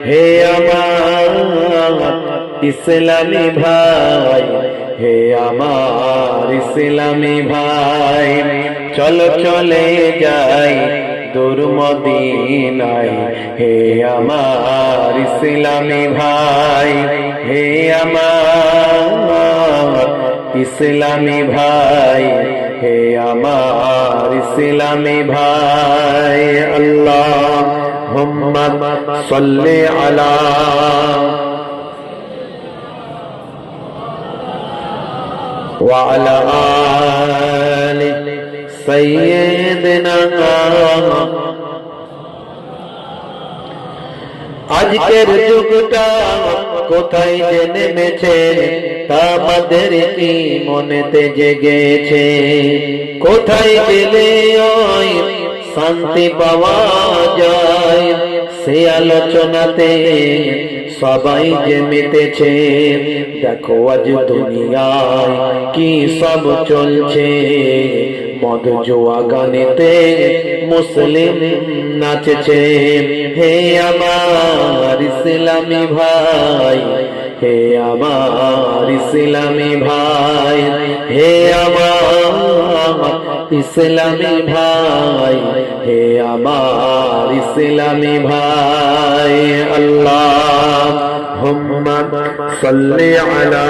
হে আমার ইসলামী ভাই, হে আমার ইসলামী ভাই, চলো চলে যাই দূর মদিনায়। হে আমার ইসলামী ভাই, হে আমার ইসলামী ভাই, হে আমার ইসলামী ভাই। আল্লাহুম্মা সাল্লি আলা ওয়া আলা আলি সাইয়্যিদিনা। আজকের যুগটা কোথায় যে নেমেছে তা আমাদের কি মনেতে জেগেছে? কোথায় গেলে ওই শান্তি পাওয়া যায়, সে আলোচনাতে সবাই যে মেতেছে। দেখো আজ দুনিয়ায় কি সব চলছে, মদ জুয়া গানেতে মুসলিম নাচছে। হে আমার ইসলামী ভাই, হে আমার ইসলামী ভাই, হে আমার ইসলামী ভাই, হে আমার ইসলামী ভাই। আল্লাহুম্মা সাল্লি আলা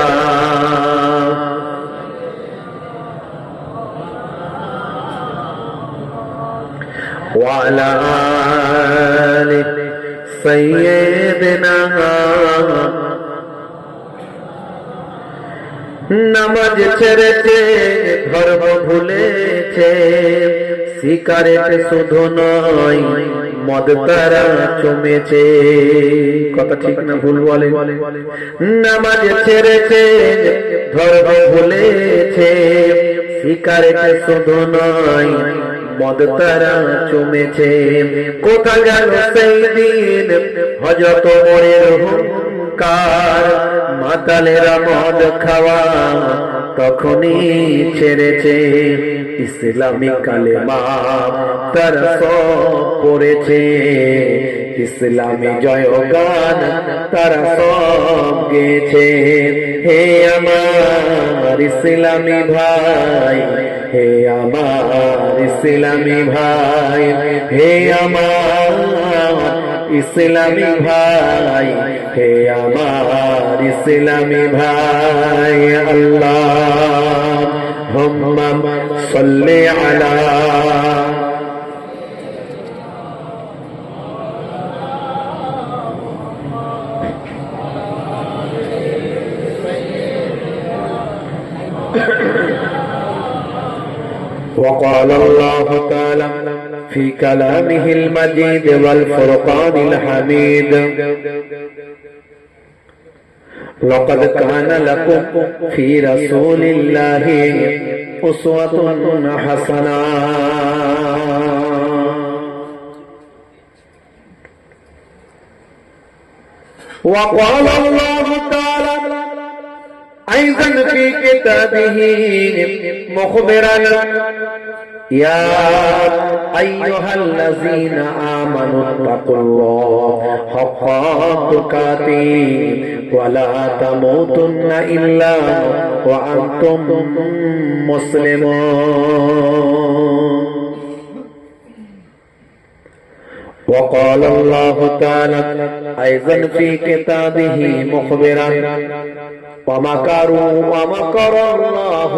ওয়া আলা আলি সাইয়্যিদিনা। নামাজ ছেড়েছে, ধর্ম ভুলেছে, সিগারেট শুধু নয় মদ তারা জমেছে। কথা ঠিক না ভুল বলে? নামাজ ছেড়েছে, ধর্ম ভুলেছে, সিগারেট শুধু নয় মদ তারা জমেছে। কোথা গেল সেই দিন হযরত ওমরের হুঙ্কার, মাতালেরা মদ খাওয়া তখনই ছেড়েছে। ইসলামী কালেমা তারা সব পড়েছে, ইসলামী জয়গান তারা সব গেয়েছে। হে আমার ইসলামী ভাই, হে আমার ইসলামী ভাই, হে আমার ইসলামী ভাই, হে আমার ইসলামী ভাই। আল্লাহুম্মা সাল্লি আলা وقال الله تعالى في كلامه المجيد والفرقان الحميد: لقد كان لكم في رسول الله أسوة حسنة. وقال الله تعالى أيضا في كتابه مخبرا: يا أيها الذين آمنوا اتقوا الله حق تقاته ولا تموتن إلا وأنتم مسلمون. وقال الله تعالى أيضا في كتابه مخبرا: ومكروا ومكر الله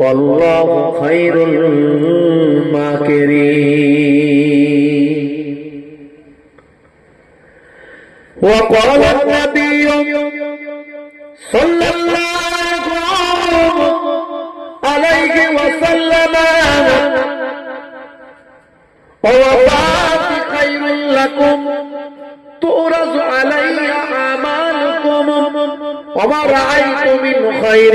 والله خير الماكرين. وقال النبي صلى الله عليه وسلم: ووفاتي خير لكم تؤرز علي أعمالكم وما رأيت من خير